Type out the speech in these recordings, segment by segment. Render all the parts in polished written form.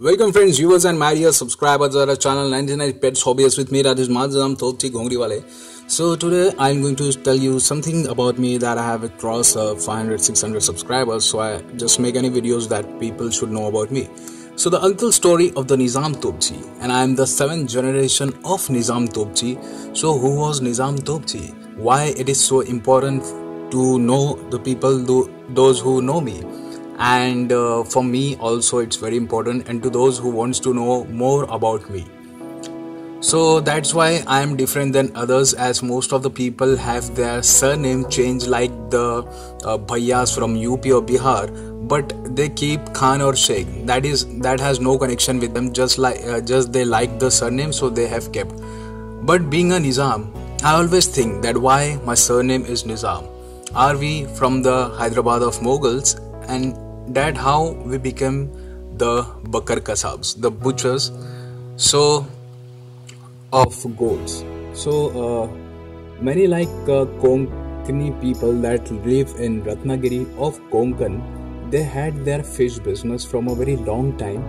Welcome friends, viewers and my dear subscribers to our channel 99 Pets Hobbies with me Rajesh Mazam Thopti Ghongri Wale. So today I'm going to tell you something about me that I have across 500-600 subscribers. So I just make any videos that people should know about me. So the untold story of the Nizam Topchi, and I am the 7th generation of Nizam Topchi. So who was Nizam Topchi? Why it is so important to know the people, those who know me. And for me also it's very important, and to those who wants to know more about me. So that's why I am different than others, as most of the people have their surname changed like the bhaiyas from UP or Bihar, but they keep Khan or Sheikh. That has no connection with them, just they like the surname, so they have kept. But being a Nizam, I always think that why my surname is Nizam. Are we from the Hyderabad of Mughals? And that how we became the Bakar Kasabs, the butchers, so of goats. So many like Konkani people that live in Ratnagiri of Konkan, they had their fish business from a very long time,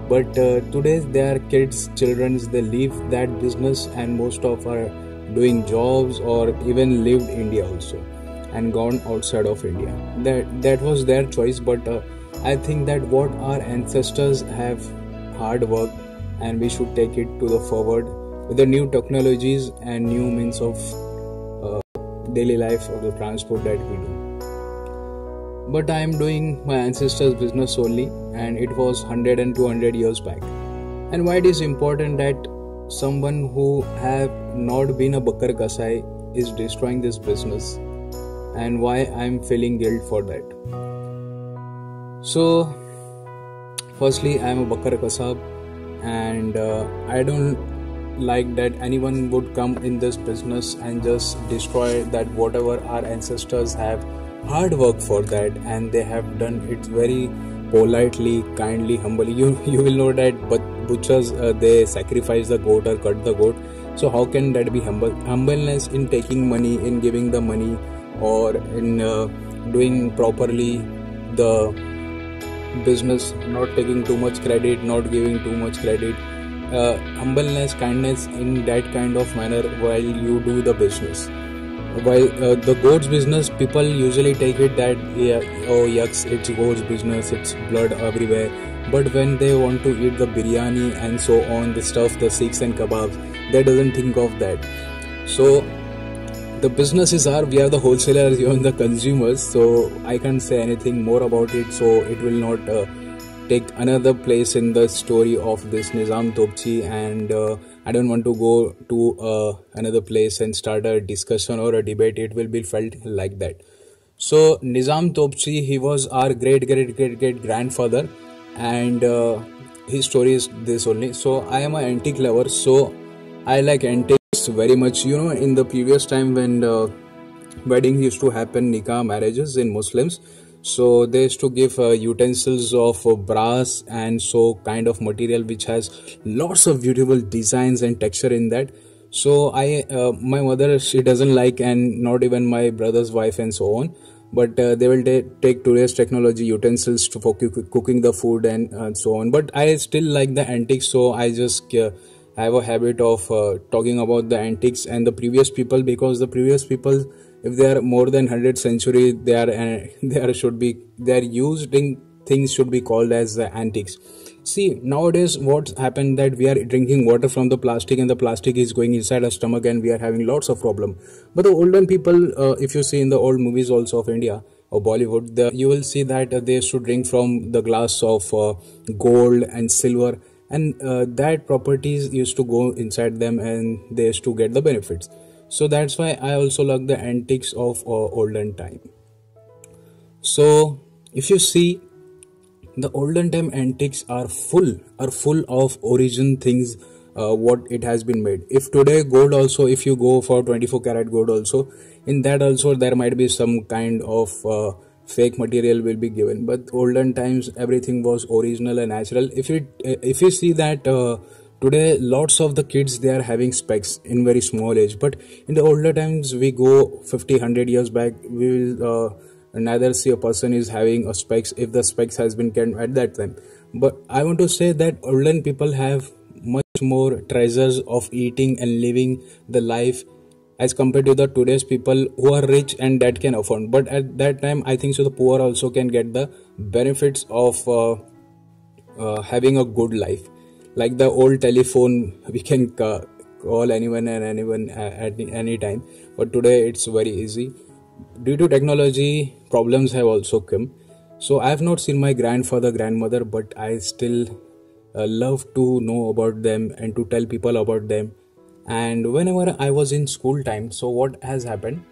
but today their children, they leave that business, and most of are doing jobs or even lived India also and gone outside of India. That was their choice, but I think that what our ancestors have hard work, and we should take it to the forward with the new technologies and new means of daily life or the transport that we do. But I am doing my ancestors' business only, and it was 100 and 200 years back. And why it is important that someone who have not been a Bakar Kasai is destroying this business, and why I am feeling guilt for that. So firstly, I am a Bakar Kasab, and I don't like that anyone would come in this business and just destroy that whatever our ancestors have hard work for that, and they have done it very politely, kindly, humbly. You will know that, but butchers they sacrifice the goat or cut the goat. So how can that be humbleness in taking money, in giving the money, or in doing properly the business, not taking too much credit, not giving too much credit, humbleness, kindness in that kind of manner while you do the business. While the goats business, people usually take it that oh yucks, it's goats business, it's blood everywhere. But when they want to eat the biryani and so on, the stuff, the sikhs and kebabs, they doesn't think of that. So the businesses are, we are the wholesalers, you are the consumers, so I can't say anything more about it, so it will not take another place in the story of this Nizam Topchi, and I don't want to go to another place and start a discussion or a debate. It will be felt like that. So Nizam Topchi, he was our great grandfather, and his story is this only. So I am an antique lover, so I like antiques very much. You know, in the previous time when weddings used to happen, nikah marriages in Muslims, so they used to give utensils of brass and so kind of material which has lots of beautiful designs and texture in that. So my mother, she doesn't like, and not even my brother's wife and so on, but they will take today's technology utensils for cooking the food and so on. But I still like the antiques, so I just I have a habit of talking about the antiques and the previous people, because the previous people, if they are more than 100 century, they are used in things should be called as antiques. See, nowadays what's happened that we are drinking water from the plastic, and the plastic is going inside our stomach, and we are having lots of problem. But the olden people, if you see in the old movies also of India or Bollywood, you will see that they used to drink from the glass of gold and silver, and that properties used to go inside them, and they used to get the benefits. So that's why I also like the antiques of olden time. So if you see, the olden time antiques are full of origin things, what it has been made. If today gold also, if you go for 24 karat gold also, in that also there might be some kind of fake material will be given, but olden times everything was original and natural. If you see that today lots of the kids, they are having specs in very small age, but in the older times, we go 50-100 years back, we will neither see a person is having a specs if the specs has been kept at that time. But I want to say that olden people have much more treasures of eating and living the life as compared to the today's people who are rich and that can afford. But at that time, I think so the poor also can get the benefits of having a good life. Like the old telephone, we can call anyone and anyone at any time. But today it's very easy. Due to technology, problems have also come. So I have not seen my grandfather, grandmother, but I still love to know about them and to tell people about them. And whenever I was in school time, so what has happened?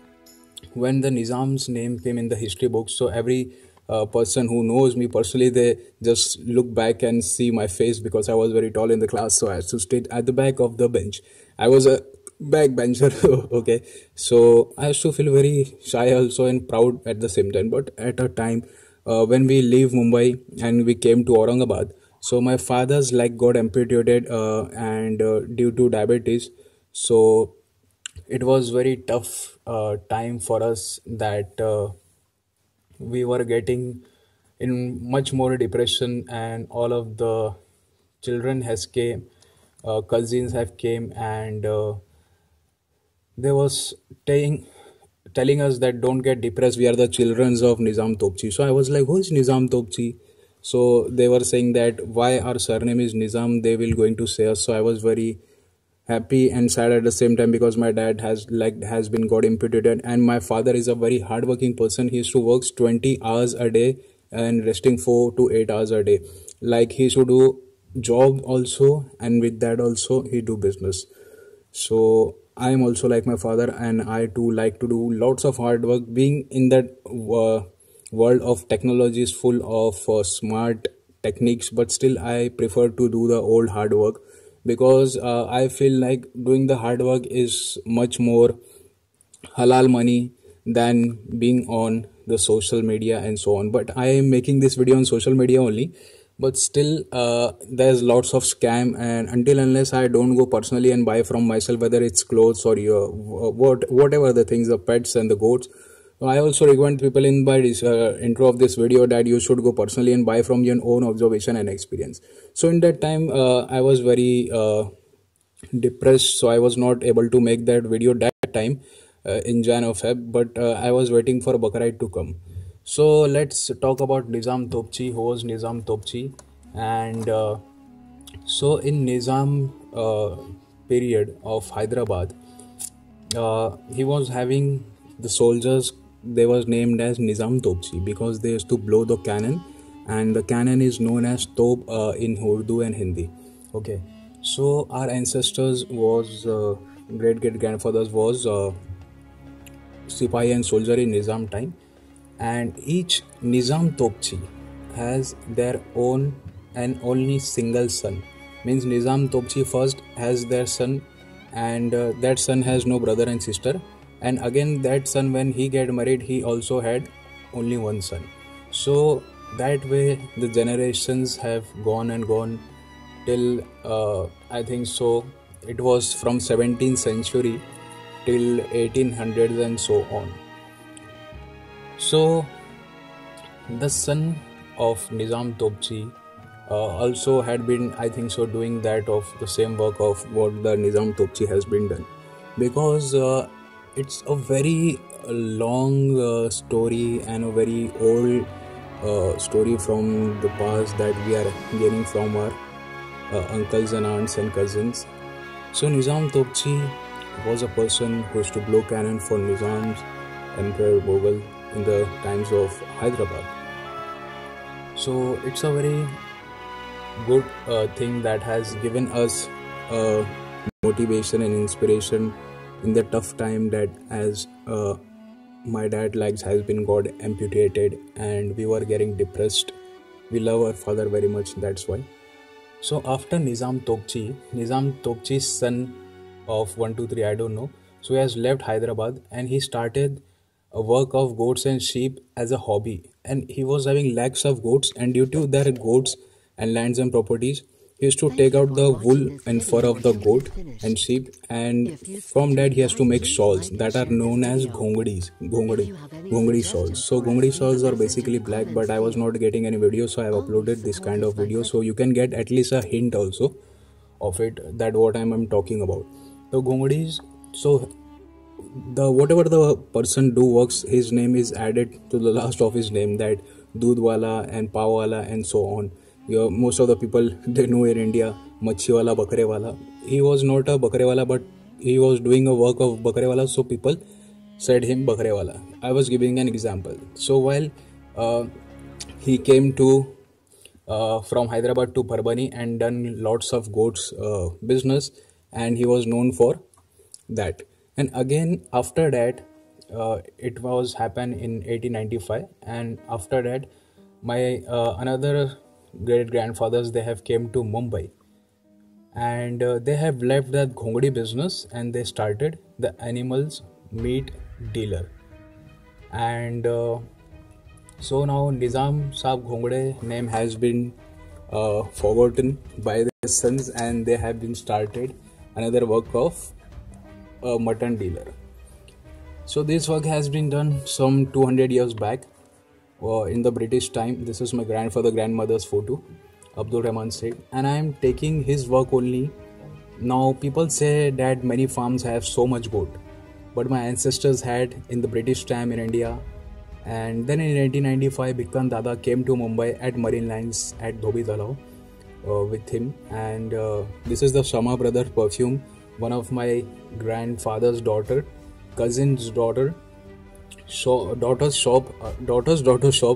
When the Nizam's name came in the history books, so every person who knows me personally, they just look back and see my face because I was very tall in the class, so I had to sit at the back of the bench. I was a backbencher. Okay, so I used to feel very shy also and proud at the same time. But at a time when we leave Mumbai and we came to Aurangabad, so my father's leg got amputated and due to diabetes. So it was very tough time for us that we were getting in much more depression, and all of the children has came, cousins have came, and they was telling us that don't get depressed, we are the children of Nizam Topchi. So I was like, who is Nizam Topchi? So they were saying that why our surname is Nizam, they will going to say us. So I was very happy and sad at the same time because my dad has been got amputated, and my father is a very hardworking person. He used to work 20 hours a day and resting 4 to 8 hours a day. Like he should do job also, and with that also he do business. So I am also like my father, and I too like to do lots of hard work. Being in that world of technology is full of smart techniques, but still I prefer to do the old hard work because I feel like doing the hard work is much more halal money than being on the social media and so on. But I am making this video on social media only, but still there's lots of scam, and until unless I don't go personally and buy from myself, whether it's clothes or your whatever the things, the pets and the goats. I also recommend people in by this intro of this video that you should go personally and buy from your own observation and experience. So in that time I was very depressed, so I was not able to make that video that time in Jan or Feb, but I was waiting for Bakrite to come. So let's talk about Nizam Topchi. Who was Nizam Topchi? And so in Nizam period of Hyderabad, he was having the soldiers, they was named as Nizam Topchi because they used to blow the cannon, and the cannon is known as Top in Urdu and Hindi. Okay, so our ancestors was great grandfathers was Sipahi and soldier in Nizam time, and each Nizam Topchi has their own and only single son. Means Nizam Topchi first has their son, and that son has no brother and sister, and again that son, when he get married, he also had only one son. So that way the generations have gone and gone till I think so it was from 17th century till 1800s and so on. So the son of Nizam Topchi also had been, I think so, doing that of the same work of what the Nizam Topchi has been done, because it's a very long story and a very old story from the past that we are getting from our uncles and aunts and cousins. So Nizam Topchi was a person who used to blow cannon for Nizam's Emperor Mughal in the times of Hyderabad. So it's a very good thing that has given us motivation and inspiration in the tough time that as my dad legs has been got amputated and we were getting depressed. We love our father very much, that's why. So after Nizam Topchi's son of 1 2 3 I don't know, so he has left Hyderabad and he started a work of goats and sheep as a hobby, and he was having lakhs of goats, and due to their goats and lands and properties, he used to take out the wool and fur of the goat and sheep, and from that he has to make shawls that are known as ghongdi shawls. So ghongdi shawls are basically black, but I was not getting any video, so I have uploaded this kind of video so you can get at least a hint also of it, that what I'm talking about. The ghongdis, so the whatever the person do works, his name is added to the last of his name, that Dudwala and Pawala and so on. Most of the people they know in India, Machiwala, Bakarewala. He was not a Bakarewala, but he was doing a work of Bakarewala, so people said him Bakarewala. I was giving an example. So while he came to from Hyderabad to Parbhani and done lots of goats business, and he was known for that. And again after that, it was happened in 1895, and after that my another great grandfathers, they have came to Mumbai, and they have left that ghongdi business and they started the animals meat dealer. And so now Nizam Saab Ghongde name has been forgotten by their sons, and they have been started another work of a mutton dealer. So this work has been done some 200 years back in the British time. This is my grandmother's photo, Abdul Rahman Seth, and I am taking his work only. Now people say that many farms have so much goat, but my ancestors had in the British time in India. And then in 1895, Bikkan Dada came to Mumbai at Marine Lines at Dhobi Talao with him, and this is the Shama Brothers perfume, one of my grandfather's cousin's daughter daughter's shop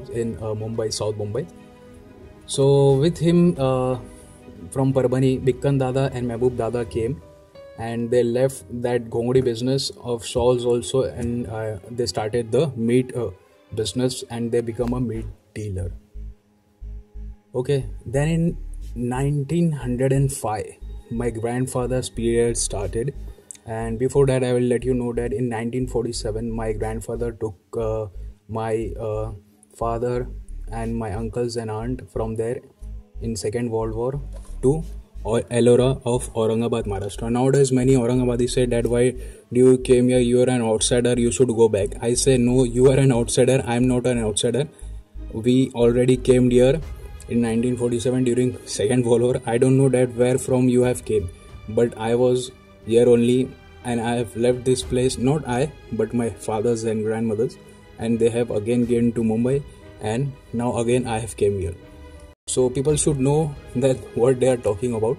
in Mumbai, South Mumbai. So with him from Parbhani, Bikkan Dada and Mehboob Dada came, and they left that ghongdi business of shawls also, and they started the meat business, and they become a meat dealer. Okay, then in 1905 my grandfather's period started, and before that I will let you know that in 1947 my grandfather took my father and my uncles and aunt from there in Second World War to Ellora of Aurangabad, Maharashtra. Nowadays many Aurangabadis say that why do you came here, you are an outsider, you should go back. I say no, you are an outsider, I am not an outsider. We already came here in 1947 during Second World War. I don't know that where from you have came, but I was here only, and I have left this place, not I but my fathers and grandmothers, and they have again gone to Mumbai, and now again I have came here. So people should know that what they are talking about.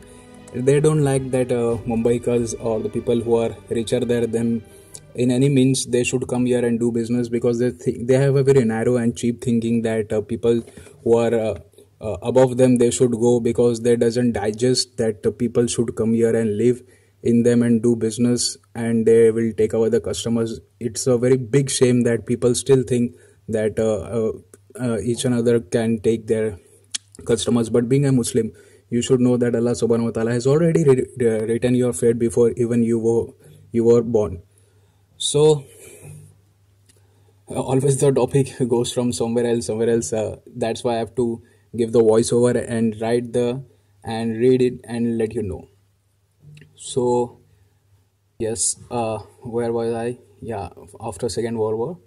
They don't like that Mumbaikas or the people who are richer than them in any means they should come here and do business, because they have a very narrow and cheap thinking that people who are above them they should go, because they doesn't digest that people should come here and live in them and do business, and they will take away the customers. It's a very big shame that people still think that each another can take their customers. But being a Muslim, you should know that Allah subhanahu wa ta'ala has already written your fate before even you were born. So always the topic goes from somewhere else. That's why I have to give the voiceover and and read it and let you know. So yes, where was I? Yeah, after Second World War.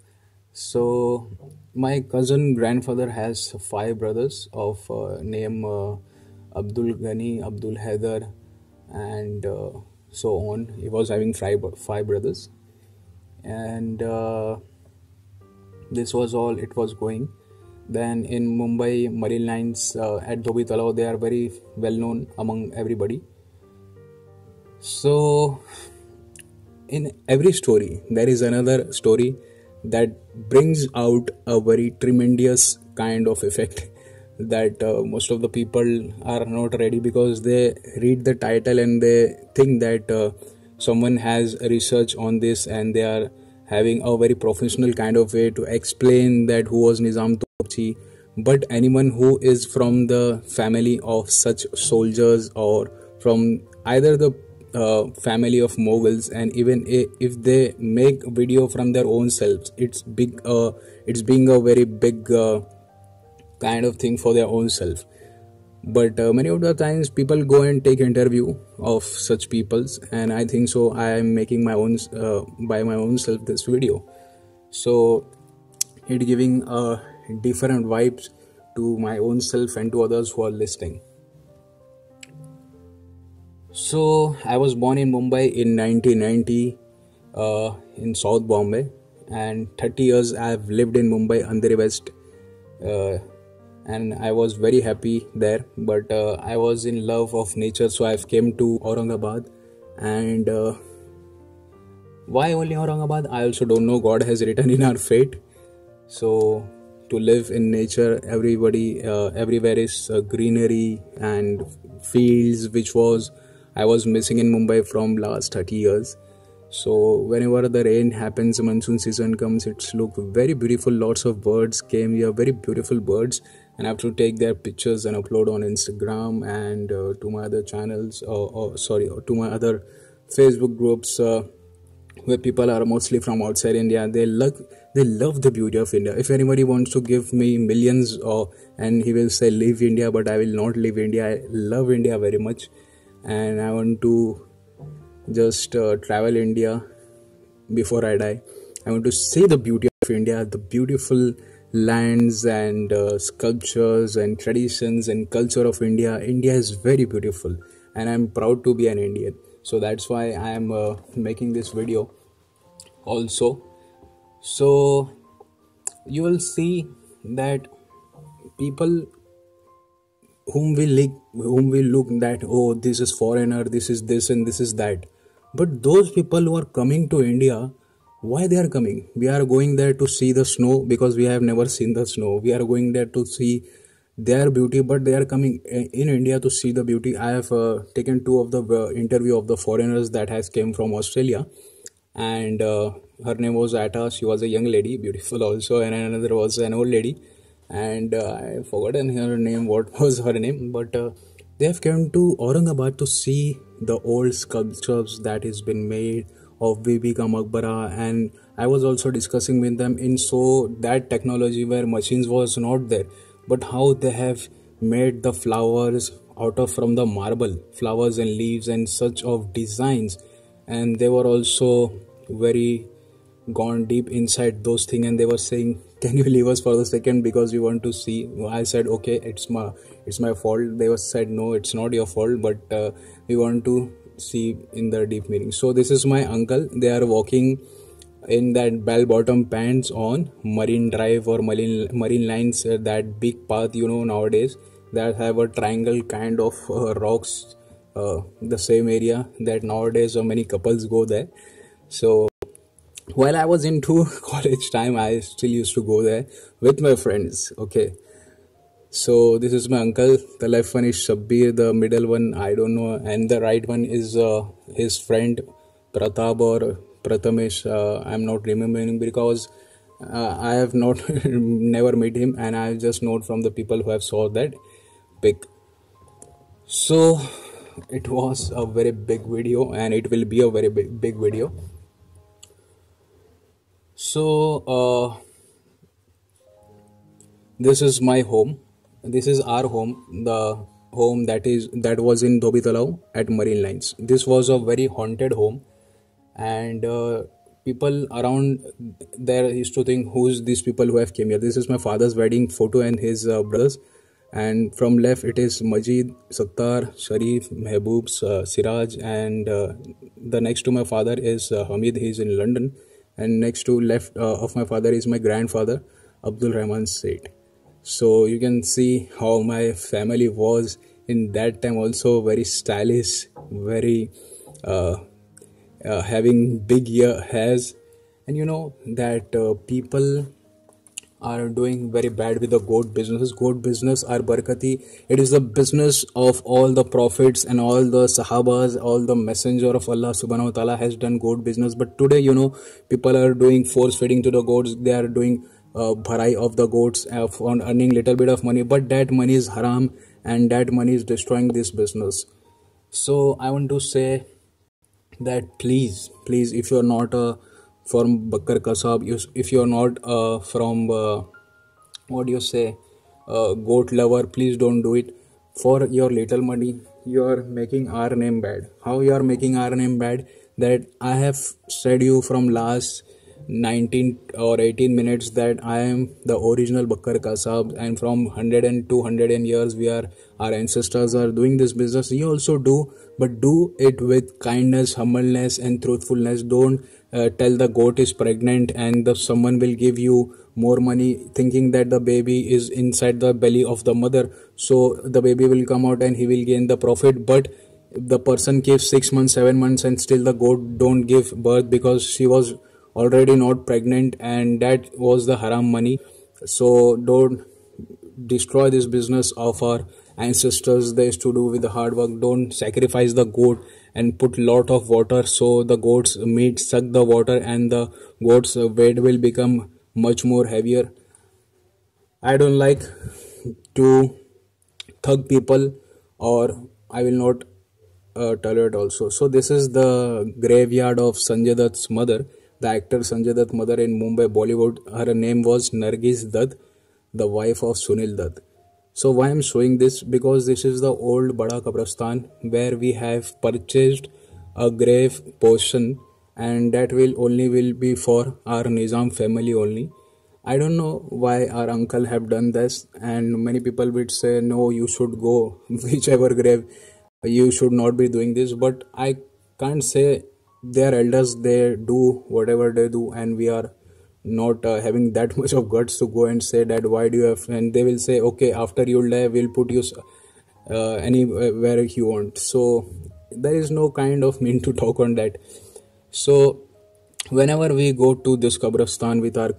So my cousin grandfather has 5 brothers of name Abdul Ghani, Abdul Haider, and so on. He was having 5 brothers, and this was all it was going. Then in Mumbai, Marine Lines at Dhobi Talao, they are very well known among everybody. So in every story there is another story that brings out a very tremendous kind of effect that most of the people are not ready, because they read the title and they think that someone has research on this, and they are having a very professional kind of way to explain that who was Nizam Topchi. But anyone who is from the family of such soldiers, or from either the family of Mughals, and even if they make video from their own selves, it's being a very big kind of thing for their own self. But many of the times people go and take interview of such peoples, and I think so I am making my own by my own self this video, so it giving a different vibes to my own self and to others who are listening. So I was born in Mumbai in 1990, in South Bombay, and 30 years I have lived in Mumbai, Andheri West, uh, and I was very happy there. But I was in love of nature, so I've came to Aurangabad. And why only Aurangabad? I also don't know. God has written in our fate. So to live in nature, everywhere is greenery and fields, which was I was missing in Mumbai from last 30 years. So whenever the rain happens, monsoon season comes, it's look very beautiful. Lots of birds came here, very beautiful birds, and I have to take their pictures and upload on Instagram and to my other channels, or to my other Facebook groups, where people are mostly from outside India. They love the beauty of India. If anybody wants to give me millions, and he will say leave India, but I will not leave India. I love India very much, and I want to just travel India before I die. I want to see the beauty of India, the beautiful lands and sculptures and traditions and culture of India. India is very beautiful, and I'm proud to be an Indian. So that's why I am making this video also. So you will see that people whom we look that, oh, this is foreigner, this is this and this is that, but those people who are coming to India, why they are coming? We are going there to see the snow because we have never seen the snow. We are going there to see their beauty, but they are coming in India to see the beauty. I have taken two of the interview of the foreigners that has came from Australia, and her name was Atta. She was a young lady, beautiful also, and another was an old lady, and I forgotten her name. What was her name? But they have come to Aurangabad to see the old sculptures that has been made of Bibi Ka Maqbara, and I was also discussing with them in so that technology where machines was not there, but how they have made the flowers out of from the marble, flowers and leaves and such of designs, and they were also very gone deep inside those things, and they were saying, can you leave us for the second because we want to see? I said, okay, it's my fault. They were said, no, it's not your fault, but we want to see in the deep meaning. So this is my uncle. They are walking in that bell bottom pants on Marine Drive or Marine Lines, that big path, nowadays that have a triangle kind of rocks, the same area that nowadays so many couples go there. So while I was into college time, I still used to go there with my friends. Okay, so this is my uncle. The left one is Shabbir, the middle one I don't know, and the right one is his friend Pratap or Prathamesh. I'm not remembering because I have not never met him, and I just know from the people who have saw that pic. So it was a very big video, and it will be a very big video. So this is my home. This is our home. The home that was in Dhobi Talao at Marine Lines. This was a very haunted home, and people around there used to think, who's these people who have came here? This is my father's wedding photo and his brothers. And from left it is Majid, Sattar, Sharif, Mehboob, Siraj, and the next to my father is Hamid. He is in London, and next to left of my father is my grandfather Abdul Rahman Seth. So you can see how my family was in that time, also very stylish, very having big hairs, and that people are doing very bad with the goat businesses. Goat business are barkati. It is the business of all the prophets and all the sahabas, all the messenger of Allah subhanahu wa ta'ala has done goat business. But today, people are doing force feeding to the goats. They are doing bharai of the goats on earning little bit of money. But that money is haram, and that money is destroying this business. So I want to say that please, if you are not from Bakkar Kasab, if you are not from what do you say, goat lover, please don't do it. for your little money you are making our name bad. How you are making our name bad? That I have said you from last 19 or 18 minutes that I am the original Bakkar Ka Sahab, and from 100 and 200 years we are, our ancestors are doing this business. You also do, but do it with kindness, humbleness and truthfulness. Don't tell the goat is pregnant and someone will give you more money thinking that the baby is inside the belly of the mother, so the baby will come out and he will gain the profit. But the person gives 6 months, 7 months and still the goat don't give birth because she was already not pregnant, and that was the haram money. So don't destroy this business of our ancestors. They used to do with the hard work. Don't sacrifice the goat and put lot of water so the goat's meat suck the water and the goat's weight will become much more heavier. I don't like to thug people, or I will not tolerate also. So this is the graveyard of Sanjay Dutt's mother, the actor Sanjay Dutt's mother in Mumbai, Bollywood. Her name was Nargis Dutt, the wife of Sunil Dutt. So why I'm showing this? Because this is the old Bada Kabristan where we have purchased a grave portion, and that will be for our Nizam family only. I don't know why our uncle have done this, and many people would say no, you should go whichever grave, you should not be doing this. But I can't say, their elders, they do whatever they do, and we are not having that much of guts to go and say that why do you have, and they will say okay, after you die we'll put you anywhere you want. So there is no kind of mean to talk on that. So whenever we go to this Kabristan with our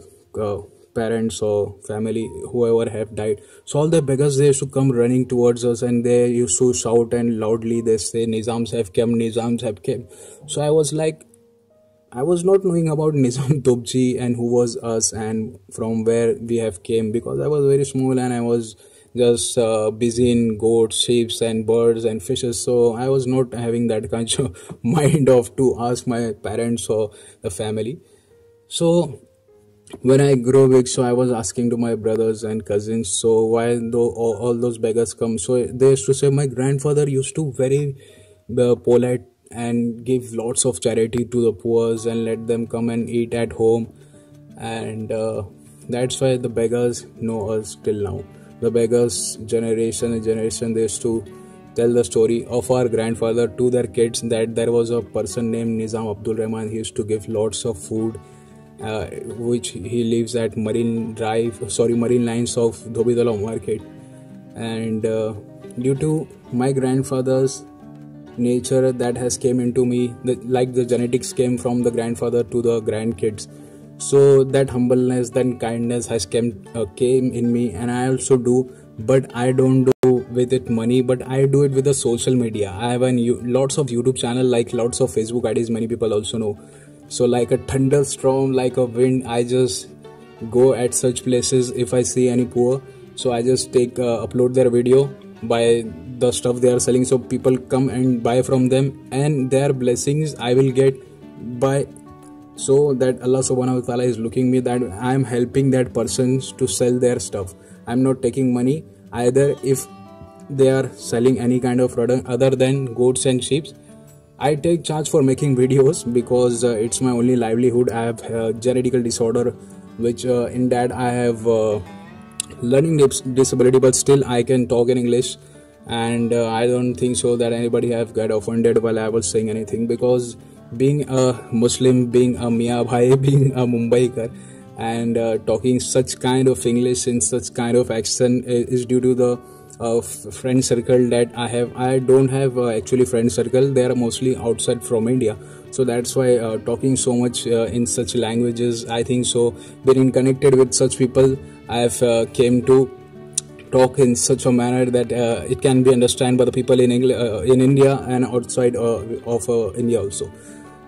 parents or family, whoever have died, so all the beggars, they used to come running towards us and they used to shout and loudly they say Nizams have come, Nizams have come. So I was like, I was not knowing about Nizam Topji and who was us and from where we have came, because I was very small and I was just busy in goats, sheep and birds and fishes. So I was not having that kind of mind of to ask my parents or the family. So when I grow big, so I was asking to my brothers and cousins, so why though all those beggars come? So they used to say my grandfather used to very polite and give lots of charity to the poor and let them come and eat at home, and that's why the beggars know us till now. The beggars generation and generation, they used to tell the story of our grandfather to their kids that there was a person named Nizam Abdul Rahman. He used to give lots of food, which he lives at Marine Lines of Dhobitala Market. And due to my grandfather's nature that has came into me, like the genetics came from the grandfather to the grandkids, so that humbleness, that kindness has came in me, and I also do. But I don't do with it money, but I do it with the social media. I have lots of YouTube channel, like lots of Facebook IDs, many people also know. So like a thunderstorm, like a wind, I just go at such places. If I see any poor, so I just take upload their video by the stuff they are selling, so people come and buy from them, and their blessings I will get by, so that Allah subhanahu wa ta'ala is looking me that I am helping that person to sell their stuff. I am not taking money either if they are selling any kind of product other than goats and sheep. I take charge for making videos because it's my only livelihood. I have a genetical disorder, which in that I have learning disability, but still I can talk in English, and I don't think so that anybody have got offended while I was saying anything, because being a Muslim, being a Mia Bhai, being a Mumbaikar, and talking such kind of English in such kind of accent is due to the friend circle that I have. I don't have actually friend circle. They are mostly outside from India, so that's why talking so much in such languages, I think so, being connected with such people, I have came to talk in such a manner that it can be understood by the people in India and outside of India also.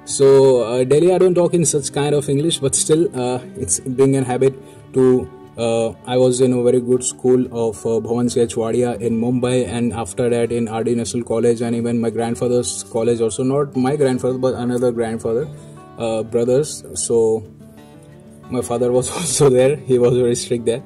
So daily I don't talk in such kind of English, but still it's being a habit to. I was in a very good school of Bhavan C.H. Wadia in Mumbai, and after that in R.D. National College, and even my grandfather's college also, not my grandfather but another grandfather brothers. So my father was also there. He was very strict there.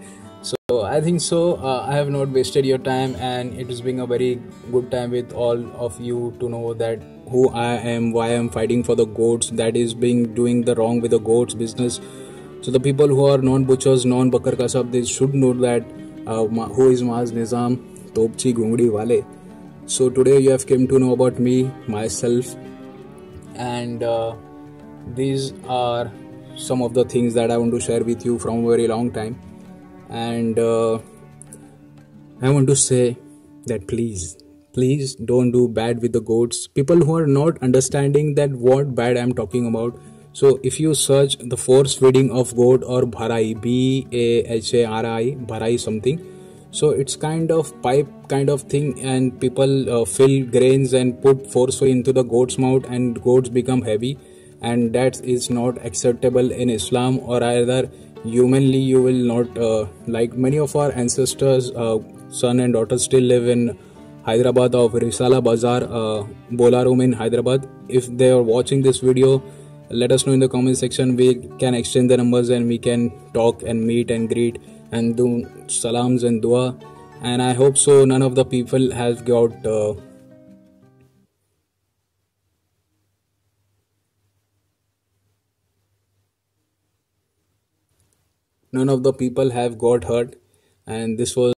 So I think so. I have not wasted your time, and it has been a very good time with all of you to know that who I am, why I am fighting for the goats. That is being doing the wrong with the goats business. So the people who are non-butchers, non-bakar kasab, they should know that who is Maaz Nizam, Topchi Gungdi Wale. So today you have come to know about me, myself, and these are some of the things that I want to share with you from a very long time. And I want to say that please don't do bad with the goats. People who are not understanding that what bad I'm talking about. So if you search the force feeding of goat or bharai, BAHARI, bharai something. So it's kind of pipe kind of thing, and people fill grains and put forcefully into the goat's mouth, and goats become heavy, and that is not acceptable in Islam, or either humanly you will not like many of our ancestors, son and daughter still live in Hyderabad of Risala Bazaar, Bola Room in Hyderabad. If they are watching this video, let us know in the comment section. We can exchange the numbers and we can talk and meet and greet and do salams and dua. And I hope so none of the people have got none of the people have got hurt, and this was